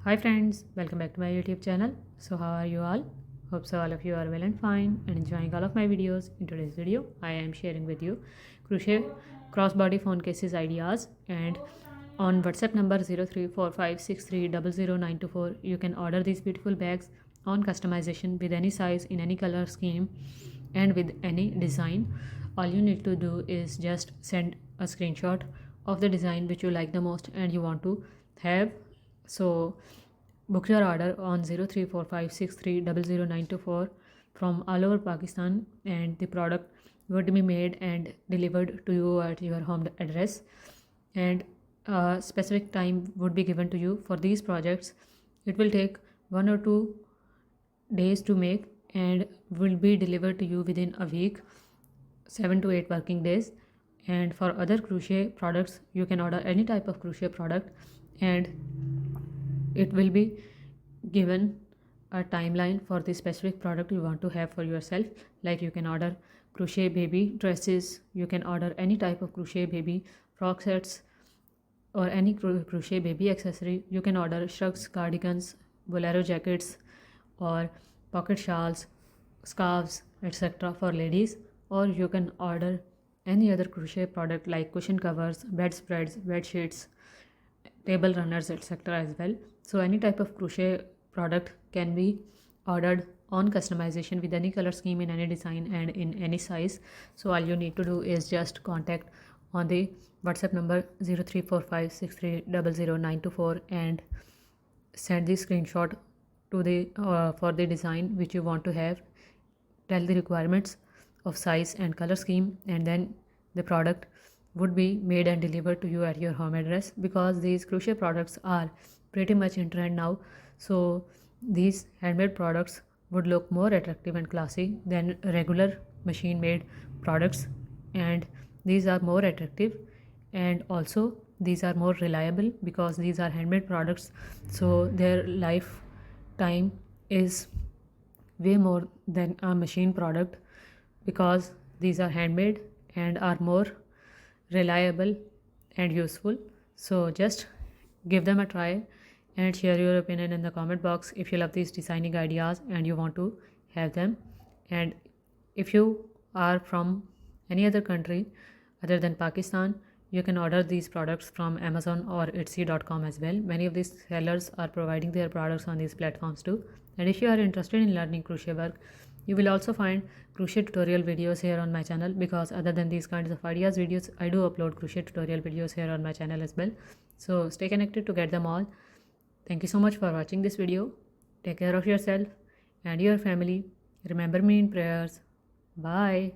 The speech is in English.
Hi friends, welcome back to my YouTube channel. So how are you all? Hope so all of you are well and fine and enjoying all of my videos. In today's video, I am sharing with you crochet crossbody phone cases ideas, and on WhatsApp number 034563000924 you can order these beautiful bags on customization with any size, in any color scheme and with any design. All you need to do is just send a screenshot of the design which you like the most and you want to have. So book your order on 034563000924 from all over Pakistan, and the product would be made and delivered to you at your home address, and a specific time would be given to you for these projects. It will take 1 or 2 days to make and will be delivered to you within a week, 7 to 8 working days. And for other crochet products, you can order any type of crochet product and it will be given a timeline for the specific product you want to have for yourself. Like you can order crochet baby dresses, you can order any type of crochet baby frock sets or any crochet baby accessory. You can order shrugs, cardigans, bolero jackets or pocket shawls, scarves, etc. for ladies, or you can order any other crochet product like cushion covers, bedspreads, bed sheets, table runners, etc. as well. So any type of crochet product can be ordered on customization with any color scheme, in any design and in any size. So all you need to do is just contact on the WhatsApp number 034563000924 and send the screenshot to the for the design which you want to have. Tell the requirements of size and color scheme, and then the product would be made and delivered to you at your home address. Because these crochet products are pretty much in trend now, so these handmade products would look more attractive and classy than regular machine made products, and these are more attractive, and also these are more reliable because these are handmade products, so their lifetime is way more than a machine product because these are handmade and are more reliable and useful. So just give them a try and share your opinion in the comment box if you love these designing ideas and you want to have them. And if you are from any other country other than Pakistan, you can order these products from Amazon or Etsy.com as well. Many of these sellers are providing their products on these platforms too. And if you are interested in learning crochet work, you will also find crochet tutorial videos here on my channel, because other than these kinds of ideas videos, I do upload crochet tutorial videos here on my channel as well. So stay connected to get them all. Thank you so much for watching this video. Take care of yourself and your family. Remember me in prayers. Bye.